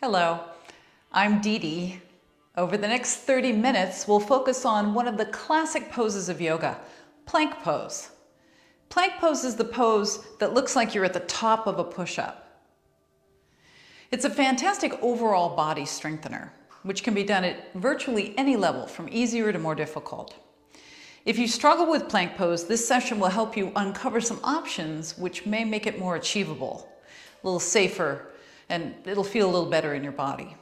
Hello, I'm DeDe. Over the next 30 minutes, we'll focus on one of the classic poses of yoga, plank pose. Plank pose is the pose that looks like you're at the top of a push-up. It's a fantastic overall body strengthener, which can be done at virtually any level, from easier to more difficult. If you struggle with plank pose, this session will help you uncover some options which may make it more achievable, a little safer, and it'll feel a little better in your body.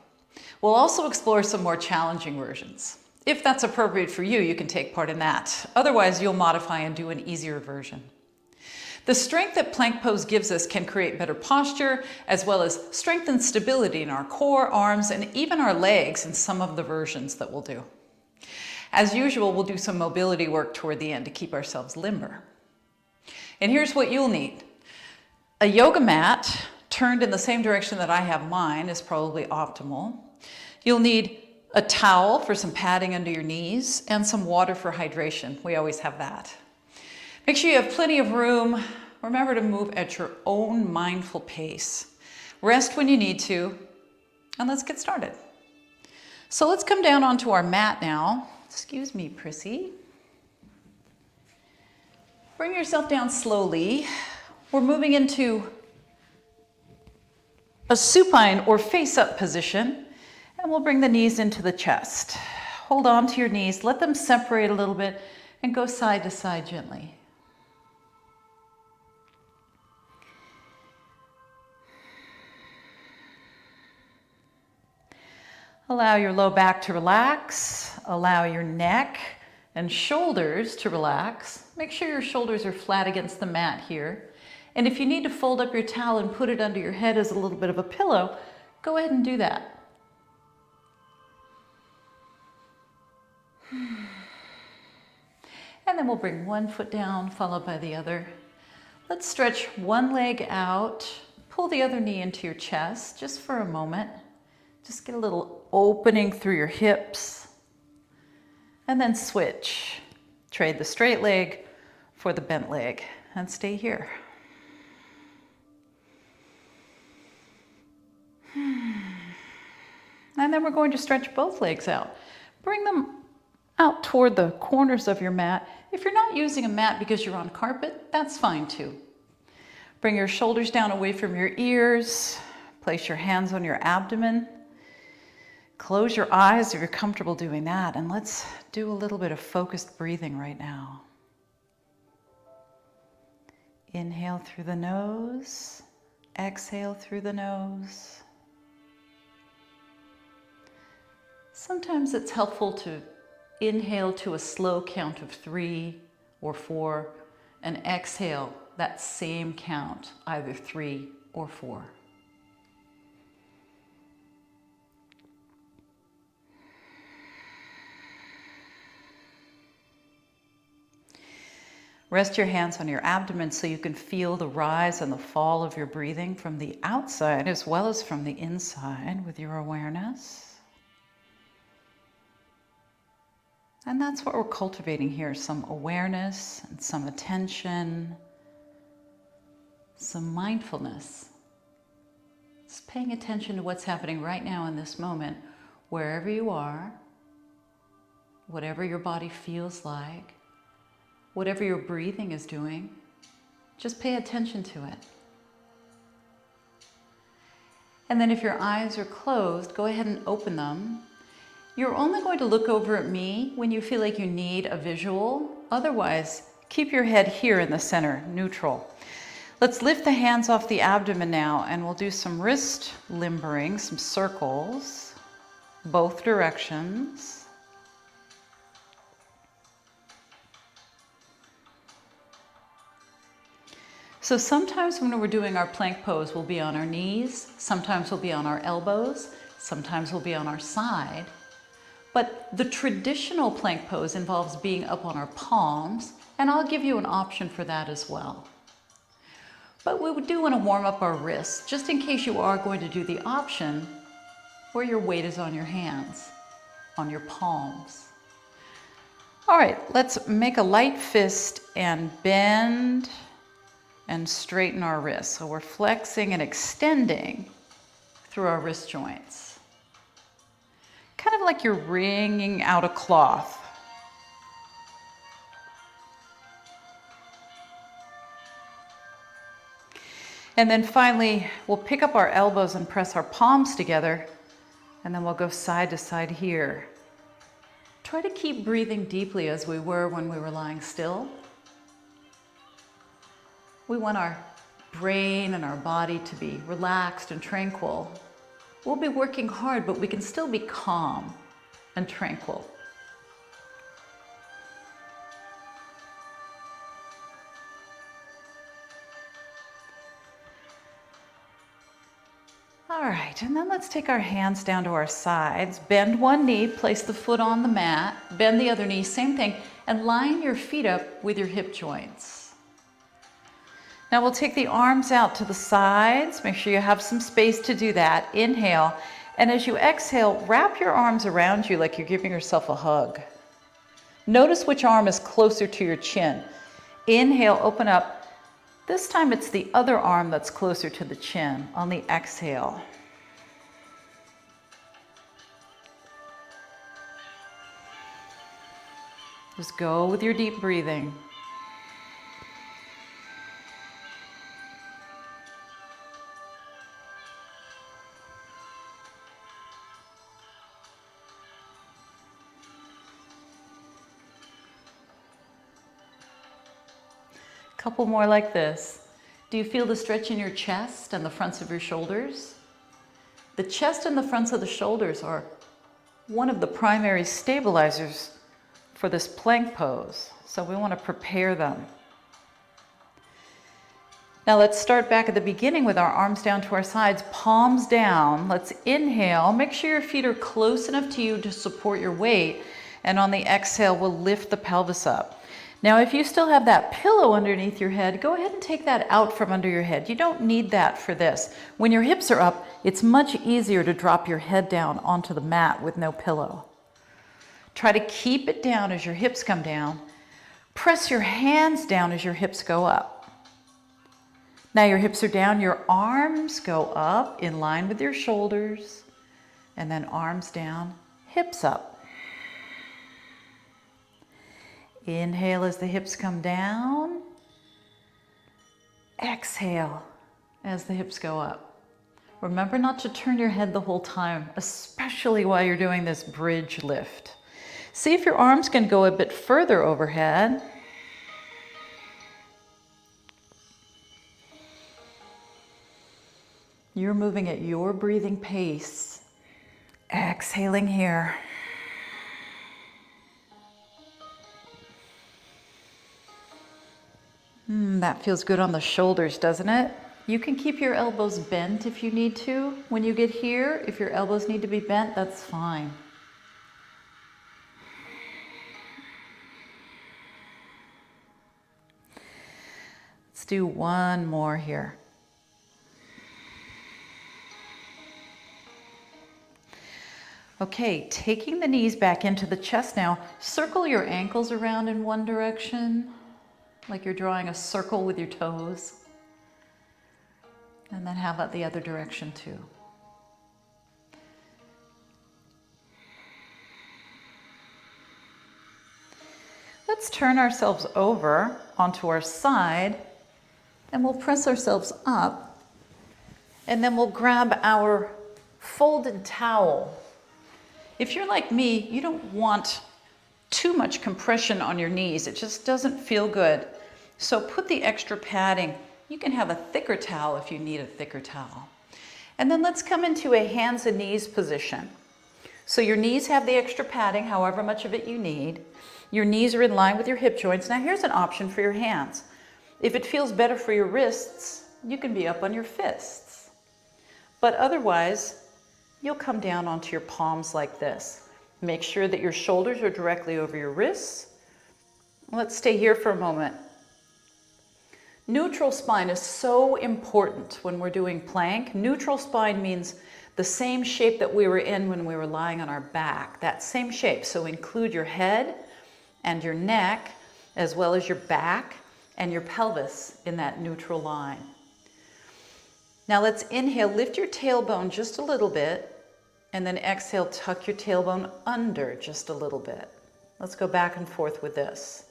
We'll also explore some more challenging versions. If that's appropriate for you, you can take part in that. Otherwise, you'll modify and do an easier version. The strength that plank pose gives us can create better posture, as well as strength and stability in our core, arms, and even our legs in some of the versions that we'll do. As usual, we'll do some mobility work toward the end to keep ourselves limber. And here's what you'll need. A yoga mat turned in the same direction that I have mine is probably optimal. You'll need a towel for some padding under your knees and some water for hydration. We always have that. Make sure you have plenty of room. Remember to move at your own mindful pace. Rest when you need to, and let's get started. So let's come down onto our mat now. Excuse me, Prissy. Bring yourself down slowly. We're moving into a supine or face-up position, and we'll bring the knees into the chest. Hold on to your knees, let them separate a little bit, and go side to side gently. Allow your low back to relax. Allow your neck and shoulders to relax. Make sure your shoulders are flat against the mat here. And if you need to fold up your towel and put it under your head as a little bit of a pillow, go ahead and do that. And then we'll bring one foot down, followed by the other. Let's stretch one leg out. Pull the other knee into your chest just for a moment. Just get a little opening through your hips. And then switch. Trade the straight leg for the bent leg and stay here. And then we're going to stretch both legs out. Bring them out toward the corners of your mat. If you're not using a mat because you're on carpet, that's fine too. Bring your shoulders down away from your ears. Place your hands on your abdomen. Close your eyes if you're comfortable doing that, and let's do a little bit of focused breathing right now. Inhale through the nose, exhale through the nose. Sometimes it's helpful to inhale to a slow count of 3 or 4 and exhale that same count, either 3 or 4. Rest your hands on your abdomen so you can feel the rise and the fall of your breathing from the outside as well as from the inside with your awareness. And that's what we're cultivating here, some awareness and some attention, some mindfulness. Just paying attention to what's happening right now in this moment, wherever you are, whatever your body feels like, whatever your breathing is doing, just pay attention to it. And then if your eyes are closed, go ahead and open them. You're only going to look over at me when you feel like you need a visual. Otherwise, keep your head here in the center, neutral. Let's lift the hands off the abdomen now, and we'll do some wrist limbering, some circles, both directions. So sometimes when we're doing our plank pose, we'll be on our knees, sometimes we'll be on our elbows, sometimes we'll be on our side. But the traditional plank pose involves being up on our palms, and I'll give you an option for that as well. But we do want to warm up our wrists, just in case you are going to do the option where your weight is on your hands, on your palms. All right, let's make a light fist and bend and straighten our wrists. So we're flexing and extending through our wrist joints. Kind of like you're wringing out a cloth. And then finally, we'll pick up our elbows and press our palms together, and then we'll go side to side here. Try to keep breathing deeply as we were when we were lying still. We want our brain and our body to be relaxed and tranquil. We'll be working hard, but we can still be calm and tranquil. All right, and then let's take our hands down to our sides. Bend one knee, place the foot on the mat, bend the other knee, same thing, and line your feet up with your hip joints. Now we'll take the arms out to the sides. Make sure you have some space to do that. Inhale, and as you exhale, wrap your arms around you like you're giving yourself a hug. Notice which arm is closer to your chin. Inhale, open up. This time it's the other arm that's closer to the chin on the exhale. Just go with your deep breathing. Couple more like this. Do you feel the stretch in your chest and the fronts of your shoulders? The chest and the fronts of the shoulders are one of the primary stabilizers for this plank pose, so we want to prepare them. Now let's start back at the beginning with our arms down to our sides, palms down. Let's inhale. Make sure your feet are close enough to you to support your weight, and on the exhale, we'll lift the pelvis up. Now, if you still have that pillow underneath your head, go ahead and take that out from under your head. You don't need that for this. When your hips are up, it's much easier to drop your head down onto the mat with no pillow. Try to keep it down as your hips come down. Press your hands down as your hips go up. Now your hips are down, your arms go up in line with your shoulders, and then arms down, hips up. Inhale as the hips come down. Exhale as the hips go up. Remember not to turn your head the whole time, especially while you're doing this bridge lift. See if your arms can go a bit further overhead. You're moving at your breathing pace. Exhaling here. That feels good on the shoulders, doesn't it? You can keep your elbows bent if you need to. When you get here, if your elbows need to be bent, that's fine. Let's do one more here. Okay, taking the knees back into the chest now, circle your ankles around in one direction, like you're drawing a circle with your toes. And then how about the other direction too? Let's turn ourselves over onto our side, and we'll press ourselves up, and then we'll grab our folded towel. If you're like me, you don't want too much compression on your knees. It just doesn't feel good. So put the extra padding. You can have a thicker towel if you need a thicker towel. And then let's come into a hands and knees position. So your knees have the extra padding, however much of it you need. Your knees are in line with your hip joints. Now here's an option for your hands. If it feels better for your wrists, you can be up on your fists. But otherwise, you'll come down onto your palms like this. Make sure that your shoulders are directly over your wrists. Let's stay here for a moment. Neutral spine is so important when we're doing plank. Neutral spine means the same shape that we were in when we were lying on our back, that same shape. So include your head and your neck, as well as your back and your pelvis in that neutral line. Now let's inhale, lift your tailbone just a little bit, and then exhale, tuck your tailbone under just a little bit. Let's go back and forth with this.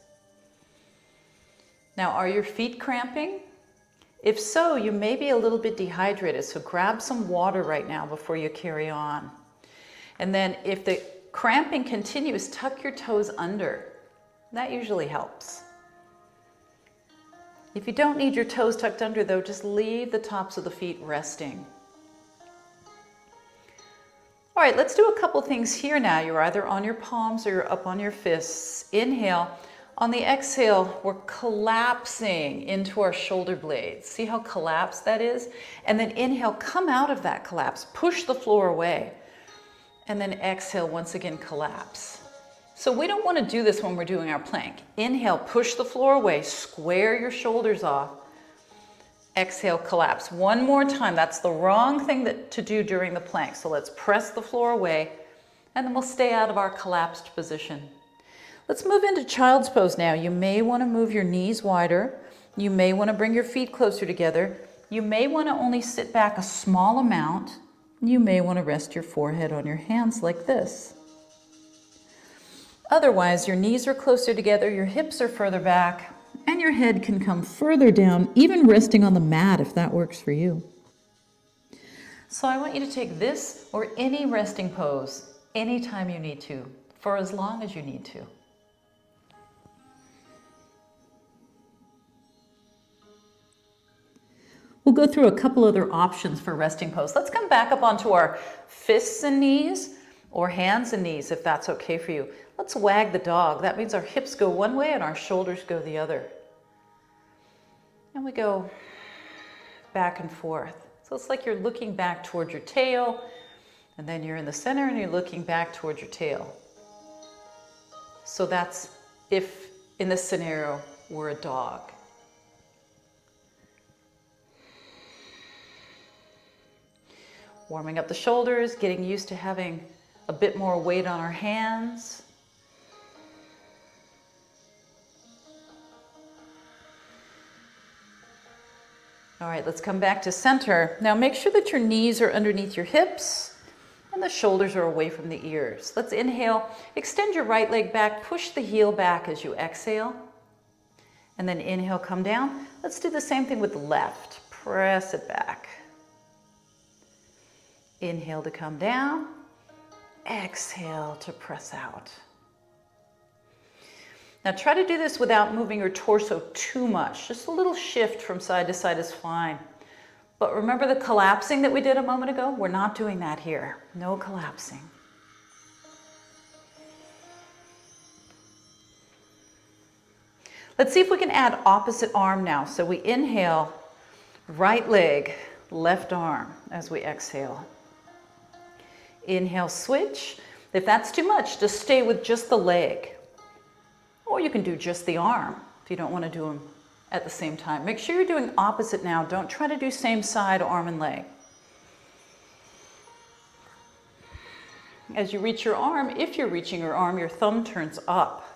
Now, are your feet cramping? If so, you may be a little bit dehydrated, so grab some water right now before you carry on. And then if the cramping continues, tuck your toes under. That usually helps. If you don't need your toes tucked under though, just leave the tops of the feet resting. All right, let's do a couple things here now. You're either on your palms or you're up on your fists. Inhale. On the exhale, we're collapsing into our shoulder blades. See how collapsed that is? And then inhale, come out of that collapse. Push the floor away. And then exhale, once again, collapse. So we don't want to do this when we're doing our plank. Inhale, push the floor away, square your shoulders off. Exhale, collapse. One more time. That's the wrong thing to do during the plank. So let's press the floor away, and then we'll stay out of our collapsed position. Let's move into child's pose now. You may want to move your knees wider. You may want to bring your feet closer together. You may want to only sit back a small amount. You may want to rest your forehead on your hands like this. Otherwise, your knees are closer together, your hips are further back, and your head can come further down, even resting on the mat if that works for you. So I want you to take this or any resting pose anytime you need to, for as long as you need to. We'll go through a couple other options for resting pose. Let's come back up onto our fists and knees, or hands and knees if that's okay for you. Let's wag the dog. That means our hips go one way and our shoulders go the other. And we go back and forth. So it's like you're looking back towards your tail, and then you're in the center and you're looking back towards your tail. So that's if in this scenario we're a dog. Warming up the shoulders, getting used to having a bit more weight on our hands. All right, let's come back to center. Now make sure that your knees are underneath your hips and the shoulders are away from the ears. Let's inhale, extend your right leg back, push the heel back as you exhale. And then inhale, come down. Let's do the same thing with the left. Press it back. Inhale to come down. Exhale to press out. Now try to do this without moving your torso too much. Just a little shift from side to side is fine. But remember the collapsing that we did a moment ago? We're not doing that here. No collapsing. Let's see if we can add opposite arm now. So we inhale, right leg, left arm as we exhale. Inhale, switch. If that's too much, just stay with just the leg. Or you can do just the arm if you don't want to do them at the same time. Make sure you're doing opposite now. Don't try to do same side, arm and leg. As you reach your arm, if you're reaching your arm, your thumb turns up.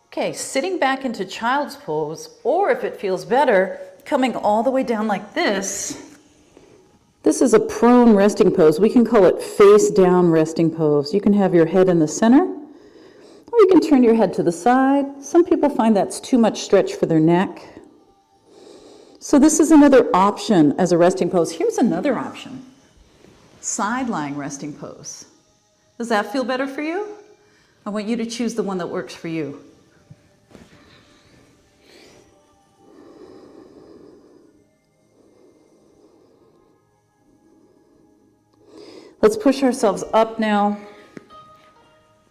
Okay, sitting back into child's pose, or if it feels better, coming all the way down like this. This is a prone resting pose. We can call it face down resting pose. You can have your head in the center, or you can turn your head to the side. Some people find that's too much stretch for their neck. So this is another option as a resting pose. Here's another option. Side lying resting pose. Does that feel better for you? I want you to choose the one that works for you. Let's push ourselves up now.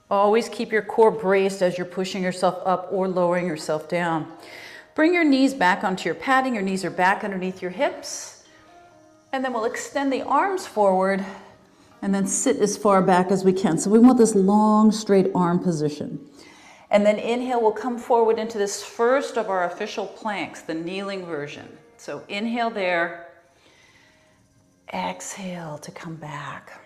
Always keep your core braced as you're pushing yourself up or lowering yourself down. Bring your knees back onto your padding. Your knees are back underneath your hips. And then we'll extend the arms forward and then sit as far back as we can. So we want this long, straight arm position. And then inhale, we'll come forward into this first of our official planks, the kneeling version. So inhale there. Exhale to come back.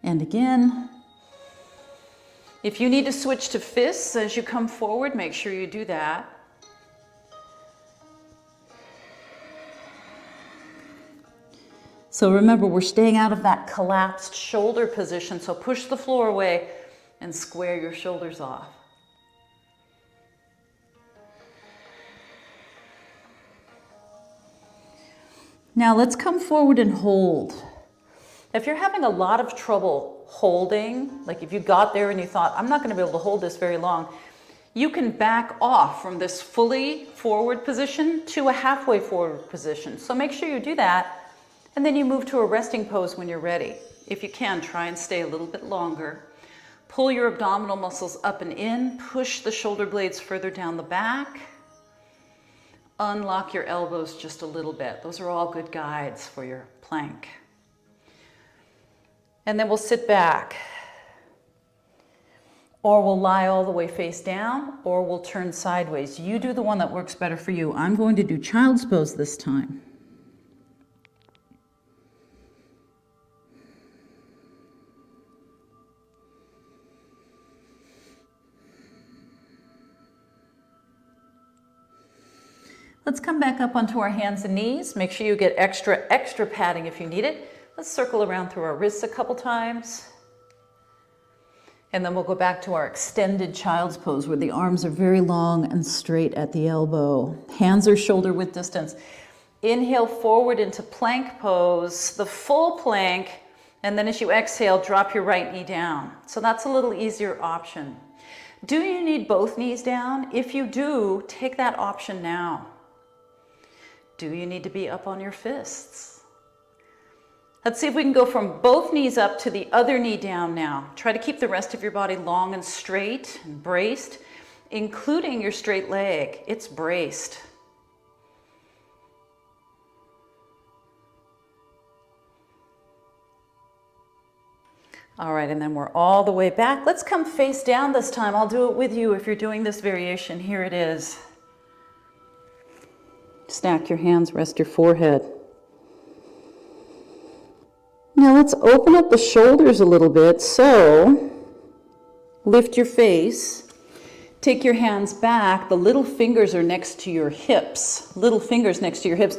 And again. If you need to switch to fists as you come forward, make sure you do that. So remember, we're staying out of that collapsed shoulder position, so push the floor away and square your shoulders off. Now let's come forward and hold. If you're having a lot of trouble holding, like if you got there and you thought, I'm not going to be able to hold this very long, you can back off from this fully forward position to a halfway forward position. So make sure you do that. And then you move to a resting pose when you're ready. If you can, try and stay a little bit longer. Pull your abdominal muscles up and in. Push the shoulder blades further down the back. Unlock your elbows just a little bit. Those are all good guides for your plank. And then we'll sit back. Or we'll lie all the way face down, or we'll turn sideways. You do the one that works better for you. I'm going to do child's pose this time. Let's come back up onto our hands and knees. Make sure you get extra padding if you need it. Let's circle around through our wrists a couple times. And then we'll go back to our extended child's pose where the arms are very long and straight at the elbow. Hands are shoulder width distance. Inhale forward into plank pose, the full plank, and then as you exhale, drop your right knee down. So that's a little easier option. Do you need both knees down? If you do, take that option now. Do you need to be up on your fists? Let's see if we can go from both knees up to the other knee down now. Try to keep the rest of your body long and straight and braced, including your straight leg. It's braced. All right, and then we're all the way back. Let's come face down this time. I'll do it with you if you're doing this variation. Here it is. Stack your hands, rest your forehead. Now let's open up the shoulders a little bit. So lift your face, take your hands back. The little fingers are next to your hips, little fingers next to your hips,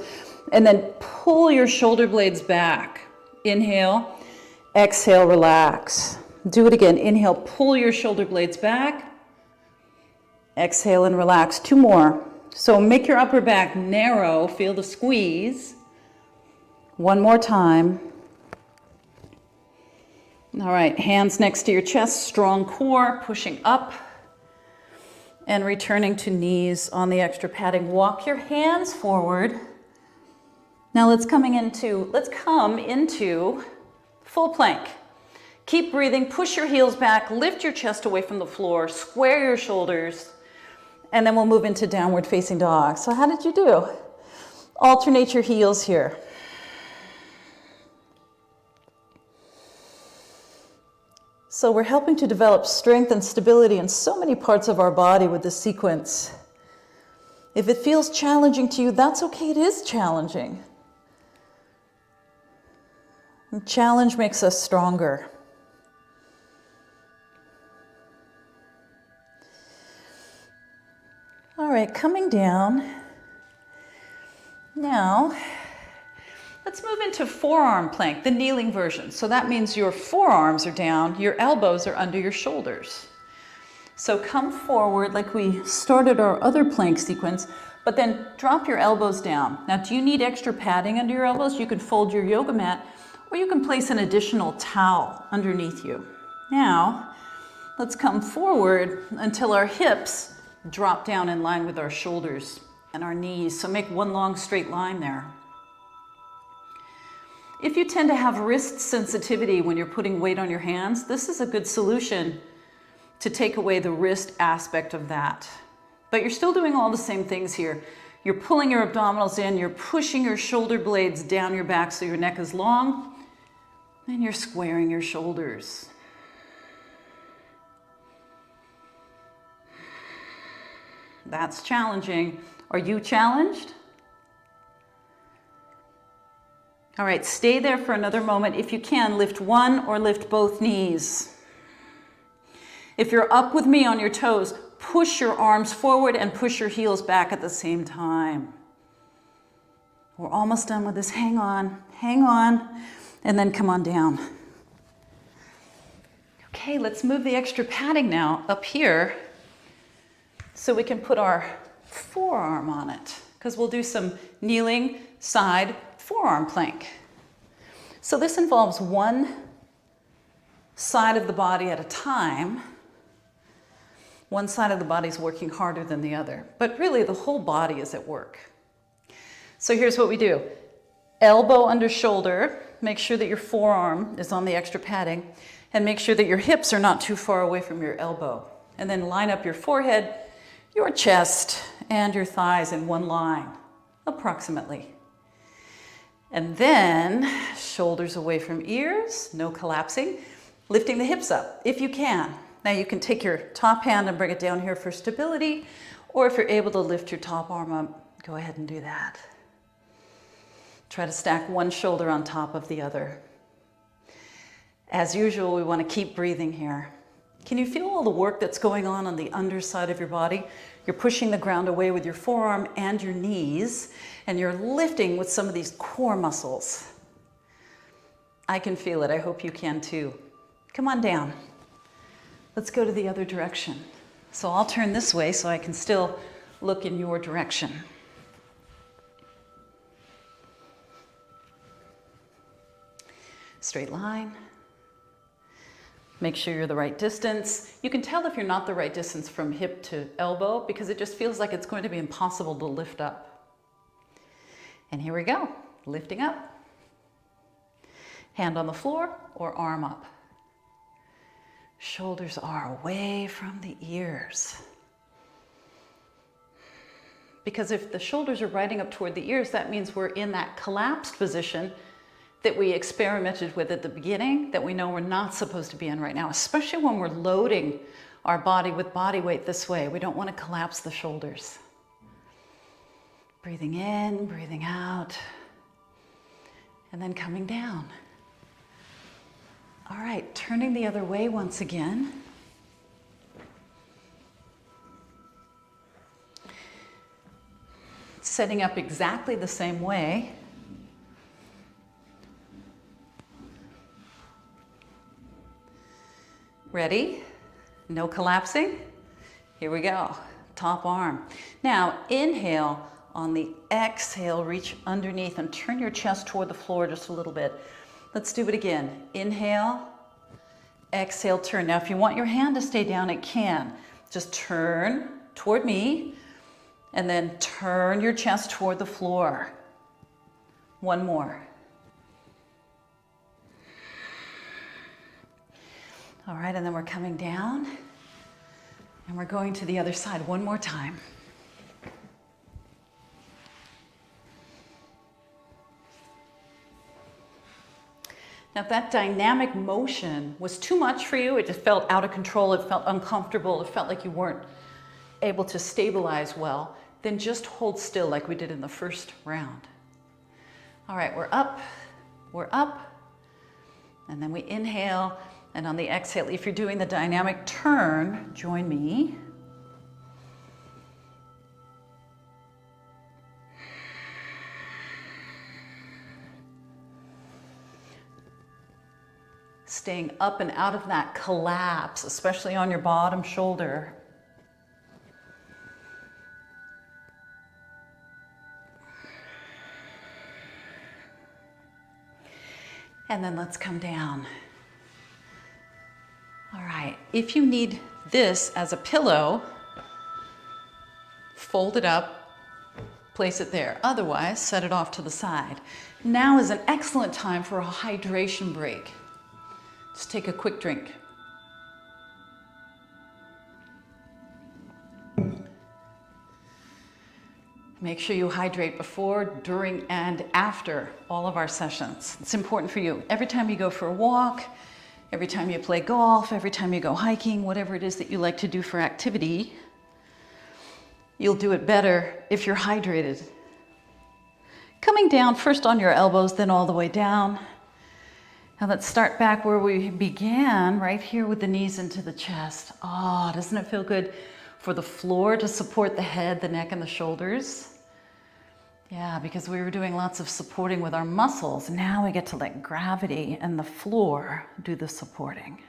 and then pull your shoulder blades back. Inhale, exhale, relax. Do it again. Inhale, pull your shoulder blades back. Exhale and relax. Two more. So make your upper back narrow, feel the squeeze. One more time. All right, hands next to your chest, strong core, pushing up and returning to knees on the extra padding. Walk your hands forward. Now let's come into full plank. Keep breathing, push your heels back, lift your chest away from the floor, square your shoulders, and then we'll move into downward facing dog. So how did you do? Alternate your heels here. So we're helping to develop strength and stability in so many parts of our body with this sequence. If it feels challenging to you, that's okay, it is challenging. And challenge makes us stronger. All right, coming down. Now, let's move into forearm plank, the kneeling version. So that means your forearms are down, your elbows are under your shoulders. So come forward like we started our other plank sequence, but then drop your elbows down. Now, do you need extra padding under your elbows? You can fold your yoga mat, or you can place an additional towel underneath you. Now, let's come forward until our hips drop down in line with our shoulders and our knees. So make one long straight line there. If you tend to have wrist sensitivity when you're putting weight on your hands, this is a good solution to take away the wrist aspect of that. But you're still doing all the same things here. You're pulling your abdominals in, you're pushing your shoulder blades down your back so your neck is long, and you're squaring your shoulders. That's challenging. Are you challenged? All right, stay there for another moment. If you can, lift one or lift both knees. If you're up with me on your toes, push your arms forward and push your heels back at the same time. We're almost done with this. Hang on, and then come on down. Okay, let's move the extra padding now up here so we can put our forearm on it, because we'll do some kneeling side forearm plank. So this involves one side of the body at a time. One side of the body is working harder than the other, but really the whole body is at work. So here's what we do. Elbow under shoulder, make sure that your forearm is on the extra padding, and make sure that your hips are not too far away from your elbow. And then line up your forehead, your chest, and your thighs in one line, approximately. And then shoulders away from ears, no collapsing, lifting the hips up if you can. Now you can take your top hand and bring it down here for stability, or if you're able to lift your top arm up, go ahead and do that. Try to stack one shoulder on top of the other. As usual, we want to keep breathing here. Can you feel all the work that's going on the underside of your body? You're pushing the ground away with your forearm and your knees, and you're lifting with some of these core muscles. I can feel it. I hope you can too. Come on down. Let's go to the other direction. So I'll turn this way so I can still look in your direction. Straight line. Make sure you're the right distance. You can tell if you're not the right distance from hip to elbow because it just feels like it's going to be impossible to lift up. And here we go, lifting up. Hand on the floor or arm up. Shoulders are away from the ears. Because if the shoulders are riding up toward the ears, that means we're in that collapsed position that we experimented with at the beginning that we know we're not supposed to be in right now, especially when we're loading our body with body weight this way. We don't want to collapse the shoulders. Breathing in, breathing out, and then coming down. All right, turning the other way once again. Setting up exactly the same way. Ready? No collapsing? Here we go. Top arm. Now, inhale. On the exhale, reach underneath and turn your chest toward the floor just a little bit. Let's do it again. Inhale. Exhale, turn. Now, if you want your hand to stay down, it can. Just turn toward me and then turn your chest toward the floor. One more. All right, and then we're coming down and we're going to the other side one more time. Now, if that dynamic motion was too much for you, it just felt out of control, it felt uncomfortable, it felt like you weren't able to stabilize well, then just hold still like we did in the first round. All right, we're up, and then we inhale. And on the exhale, if you're doing the dynamic turn, join me. Staying up and out of that collapse, especially on your bottom shoulder. And then let's come down. All right, if you need this as a pillow, fold it up, place it there. Otherwise, set it off to the side. Now is an excellent time for a hydration break. Just take a quick drink. Make sure you hydrate before, during, and after all of our sessions. It's important for you. Every time you go for a walk, every time you play golf, every time you go hiking, whatever it is that you like to do for activity, you'll do it better if you're hydrated. Coming down first on your elbows, then all the way down. Now let's start back where we began, right here with the knees into the chest. Oh, doesn't it feel good for the floor to support the head, the neck, and the shoulders? Yeah, because we were doing lots of supporting with our muscles. Now we get to let gravity and the floor do the supporting.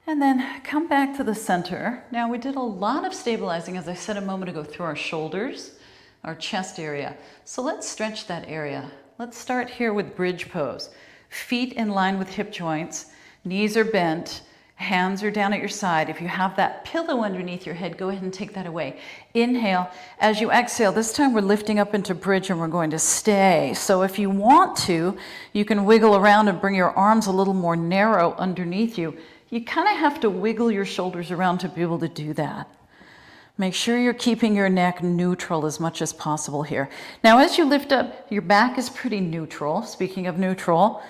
And then come back to the center. Now we did a lot of stabilizing, as I said a moment ago, through our shoulders, our chest area. So let's stretch that area. Let's start here with bridge pose. Feet in line with hip joints, knees are bent, hands are down at your side. If you have that pillow underneath your head, go ahead and take that away. Inhale. As you exhale, this time we're lifting up into bridge and we're going to stay. So if you want to, you can wiggle around and bring your arms a little more narrow underneath you. You kind of have to wiggle your shoulders around to be able to do that. Make sure you're keeping your neck neutral as much as possible here. Now, as you lift up, your back is pretty neutral. Speaking of neutral,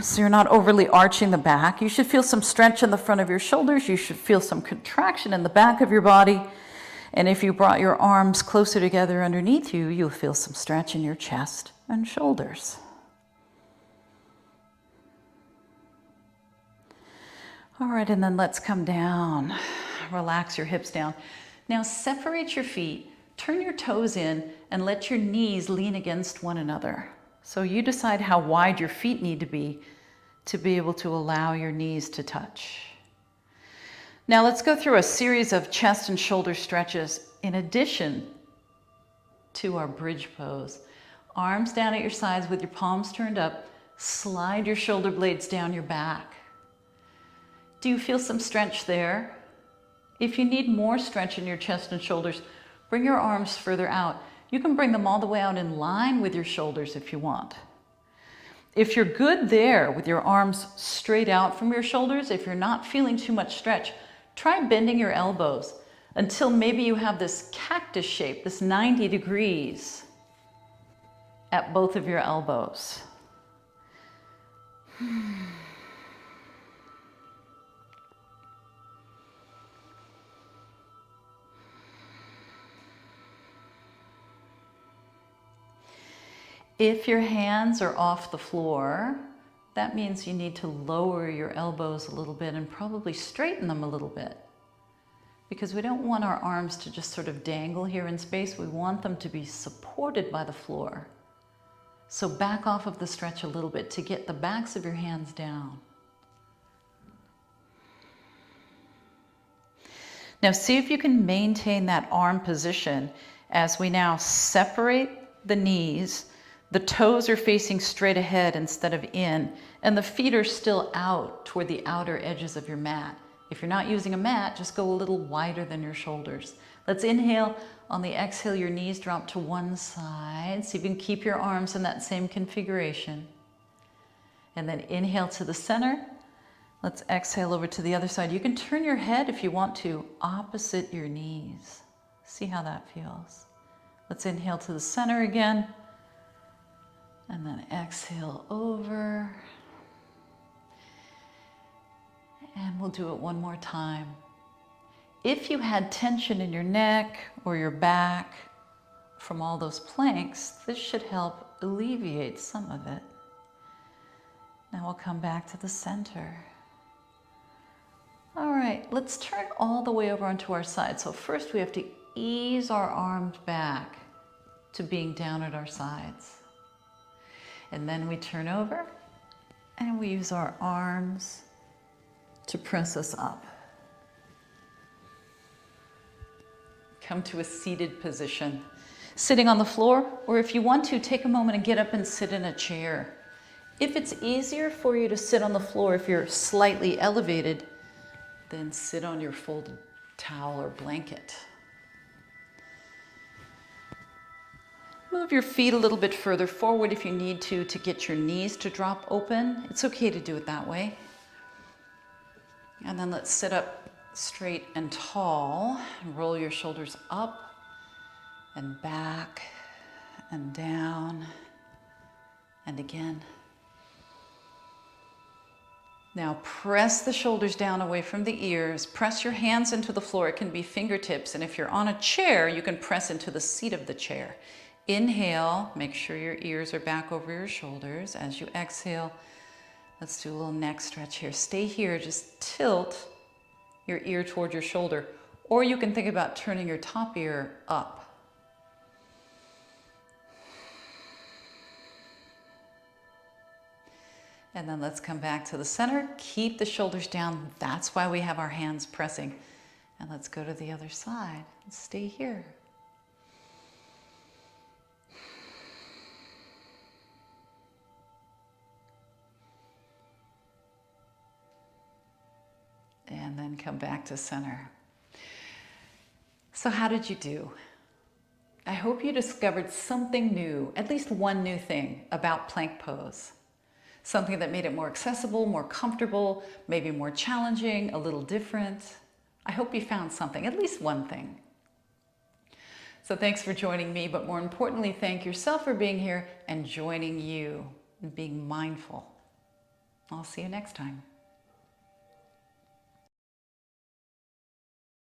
so you're not overly arching the back. You should feel some stretch in the front of your shoulders. You should feel some contraction in the back of your body. And if you brought your arms closer together underneath you, you'll feel some stretch in your chest and shoulders. All right, and then let's come down. Relax your hips down. Now separate your feet, turn your toes in, and let your knees lean against one another. So you decide how wide your feet need to be able to allow your knees to touch. Now let's go through a series of chest and shoulder stretches in addition to our bridge pose. Arms down at your sides with your palms turned up. Slide your shoulder blades down your back. Do you feel some stretch there? If you need more stretch in your chest and shoulders, bring your arms further out. You can bring them all the way out in line with your shoulders if you want. If you're good there with your arms straight out from your shoulders, if you're not feeling too much stretch, try bending your elbows until maybe you have this cactus shape, this 90 degrees at both of your elbows. If your hands are off the floor, that means you need to lower your elbows a little bit and probably straighten them a little bit. Because we don't want our arms to just sort of dangle here in space. We want them to be supported by the floor. So back off of the stretch a little bit to get the backs of your hands down. Now see if you can maintain that arm position as we now separate the knees. The toes are facing straight ahead instead of in, and the feet are still out toward the outer edges of your mat. If you're not using a mat, just go a little wider than your shoulders. Let's inhale. On the exhale, your knees drop to one side. See if you can keep your arms in that same configuration. And then inhale to the center. Let's exhale over to the other side. You can turn your head if you want to, opposite your knees. See how that feels. Let's inhale to the center again. And then exhale over. And we'll do it one more time. If you had tension in your neck or your back from all those planks, this should help alleviate some of it. Now we'll come back to the center. All right, let's turn all the way over onto our side. So first we have to ease our arms back to being down at our sides. And then we turn over and we use our arms to press us up. Come to a seated position. Sitting on the floor, or if you want to, take a moment and get up and sit in a chair. If it's easier for you to sit on the floor if you're slightly elevated, then sit on your folded towel or blanket. Move your feet a little bit further forward if you need to get your knees to drop open. It's okay to do it that way. And then let's sit up straight and tall. Roll your shoulders up and back and down and again. Now press the shoulders down away from the ears. Press your hands into the floor. It can be fingertips. And if you're on a chair, you can press into the seat of the chair. Inhale, make sure your ears are back over your shoulders. As you exhale, let's do a little neck stretch here. Stay here, just tilt your ear toward your shoulder. Or you can think about turning your top ear up. And then let's come back to the center. Keep the shoulders down. That's why we have our hands pressing. And let's go to the other side. Stay here. And then come back to center. So how did you do? I hope you discovered something new, at least one new thing about plank pose. Something that made it more accessible, more comfortable, maybe more challenging, a little different. I hope you found something, at least one thing. So thanks for joining me, but more importantly, thank yourself for being here and joining you and being mindful. I'll see you next time.